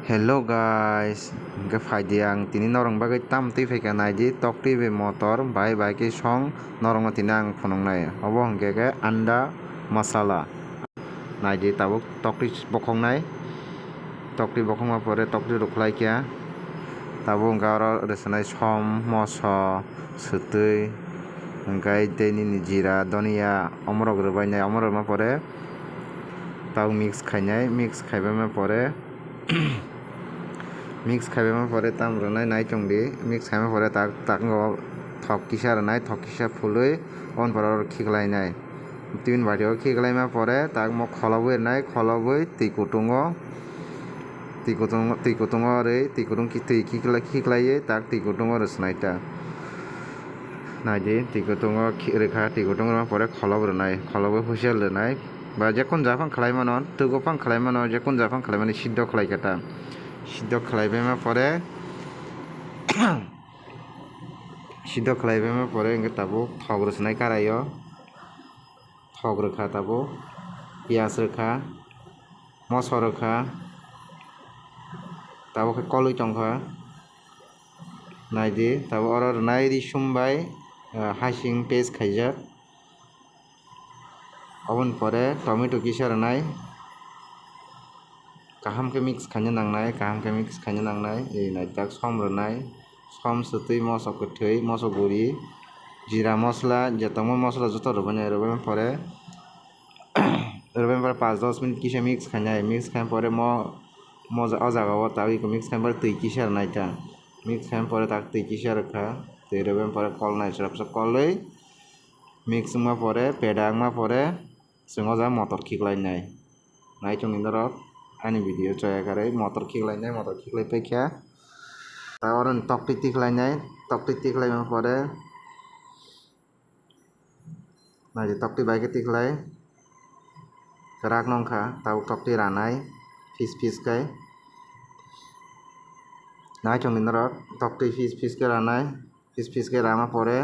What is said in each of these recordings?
Hello guys, ke faidi ang tini norong bagai tam ti feka naidi tok ti be motor bai ke song norong tini ang phonong nai obo hongke ke anda masala naidi tabuk tok ti bokong nai tok ti bokong ma pore tok ti ruklai kya tabu hongka oro resanai som moso sutui hongkai tei ni jira donia omorok rubai nai omorok ma pore tau mix khainai mix khaiba ma pore mix খাইবা পরে তাম রনাই নাই চংদি mix খাইবা পরে তাক থক কিসা রনাই থক কিসা ফুলই অন পর খিগলাই নাই তিন বাটিও খিগলাইমা পরে তাক ম খলবই নাই খলবই তিকুতুঙ রে তিকুতুং কি তৈ খিগলাইয়ে তাক তিকুতুঙ রসনাইটা নাইদি তিকুতুঙ রেখা তিকুতুঙ পরে খলব রনাই খলবই হুইসেল রনাই বা যেকোন জাফাং খালাইমানো তুগোফাং খালাইমানো যেকোন জাফাং খালাইমানো সিদ্ধ খালাইকাটা সিদ্ধ খালাইবাইমা পরে সিদ্ধ খালাইবাইমা পরে ইংকে তাবো থক রসনাই কারাইও থক রেখা তাবো পিয়াজ রেখা মশলা রেখা তাবো কলই টংখা নাইদি তাবো অর নাই রিসুমবাই হাসিং পেস্ট খাইজাক অবন পরে tomato কিসা রনাই kaham ke mix khanya nangnai ei nai tak som rwnai som sutui moso kwthui moso guri jira mosla jetongmo mosla joto rubai pore rubai pore 5-10 minute kisa mix khainai mix khaina pore o jaga o tawi ko mix khaina pore tui kisa rwnai ta mix khaina pore tak tui kisa rekha tui rubai pore kol nai sarapsa koloi mix ma pore pedang ma pore singo ja motor khiklai nai chungni norok ani video chaya karai motor khiklai paikha ta oron tok tiklai ma pore nai tok ti bai ke tiklai rak nongkha tau tok ti ranai piece kai nai chongni norok tok ti piece ke ranai piece ke rama pore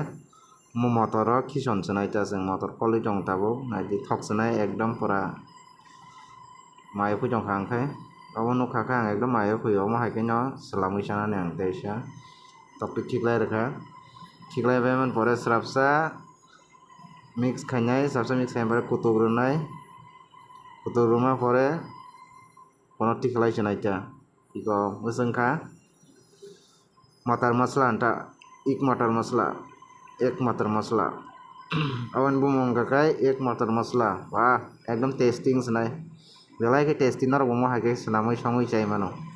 mo motor o khison chnai ta jeng motor koloi tong tabo nai di thok chnai ekdom pura mayo pui tongkha angkhai obo nukha khe ang ekdom mayo pui omo hai ke no swlamui sana ni ang teisa tok ti thiklai rekha thiklai baiman pore srapsa mix khainai pore kutuk rwma pore kono tiklai chnai ta iko bwsangkha matar masla anta ek matar masla awan bumung kakai ek matar masla wah ekdom tasting chnai belai ke tasty norok mo hai ke swnamui songui chai mano।